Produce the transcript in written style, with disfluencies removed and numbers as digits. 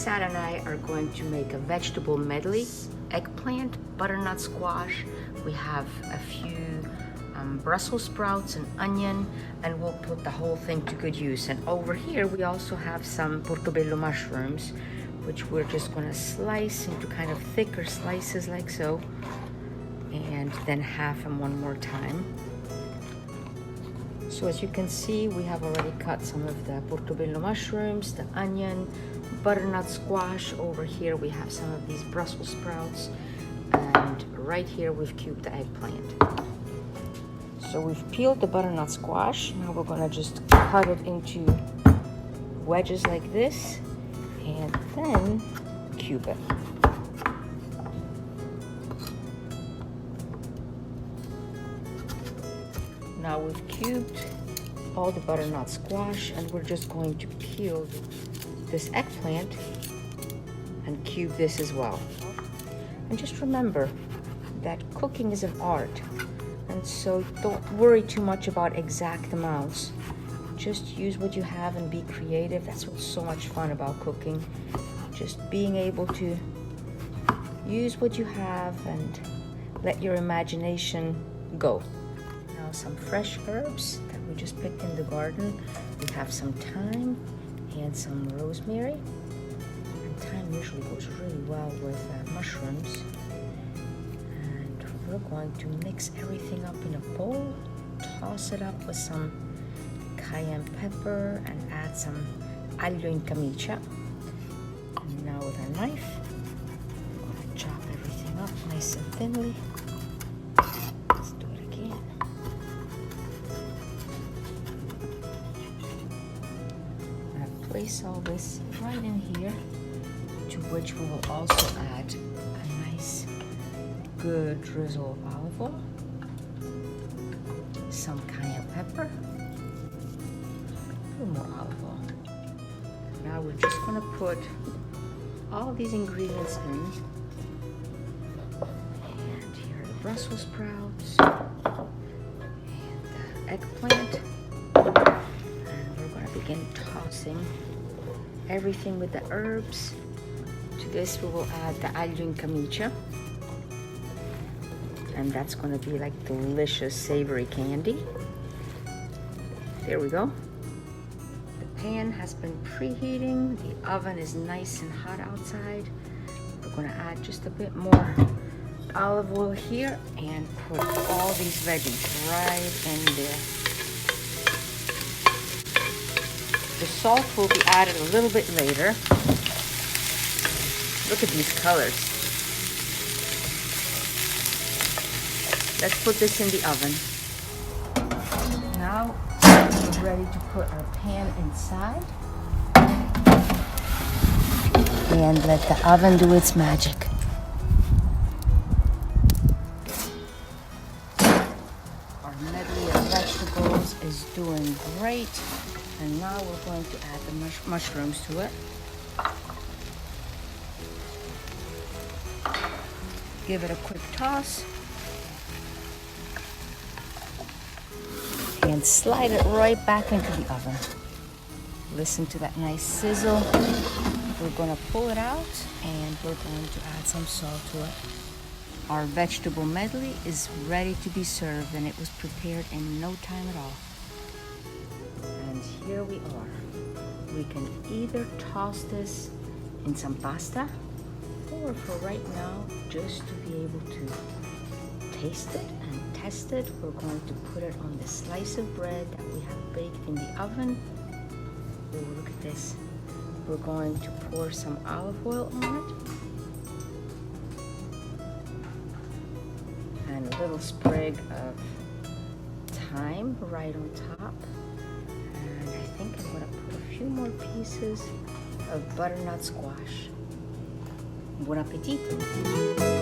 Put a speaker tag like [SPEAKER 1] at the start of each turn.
[SPEAKER 1] Sad and I are going to make a vegetable medley: eggplant, butternut squash. We have a few Brussels sprouts and onion, and we'll put the whole thing to good use. And over here we also have some portobello mushrooms, which we're just going to slice into kind of thicker slices like so, and then half them one more time. So as you can see, we have already cut some of the portobello mushrooms, the onion, butternut squash. Over here we have some of these Brussels sprouts, and right here we've cubed the eggplant. So we've peeled the butternut squash. Now we're gonna just cut it into wedges like this, and then cube it. Now we've cubed all the butternut squash, and we're just going to peel this eggplant and cube this as well. And just remember that cooking is an art, and so don't worry too much about exact amounts. Just use what you have and be creative. That's what's so much fun about cooking. Just being able to use what you have and let your imagination go. Now some fresh herbs that we just picked in the garden. We have some thyme and some rosemary. And thyme usually goes really well with mushrooms. And we're going to mix everything up in a bowl, toss it up with some cayenne pepper, and add some aglio in camicia. And now with our knife, we're going to chop everything up nice and thinly. Let's do it again. I'm going to place all this right in here, to which we will also add a nice good drizzle of olive oil, some cayenne pepper, more olive oil. Now we're just going to put all these ingredients in. And here are the Brussels sprouts and the eggplant. And we're going to begin tossing everything with the herbs. To this we will add the aglio in camicia. And that's going to be like delicious savory candy. There we go. Pan has been preheating. The oven is nice and hot outside. We're going to add just a bit more olive oil here and put all these veggies right in there. The salt will be added a little bit later. Look at these colors. Let's put this in the oven. Now we're ready to put our pan inside and let the oven do its magic. Our medley of vegetables is doing great, and now we're going to add the mushrooms to it. Give it a quick toss and slide it right back into the oven. Listen to that nice sizzle. We're going to pull it out and we're going to add some salt to it. Our vegetable medley is ready to be served, and it was prepared in no time at all. And here we are. We can either toss this in some pasta, or for right now, just to be able to taste it and test it, we're going to put it on the slice of bread that we have baked in the oven. Oh, look at this. We're going to pour some olive oil on it, and a little sprig of thyme right on top. And I think I'm going to put a few more pieces of butternut squash. Buon appetito!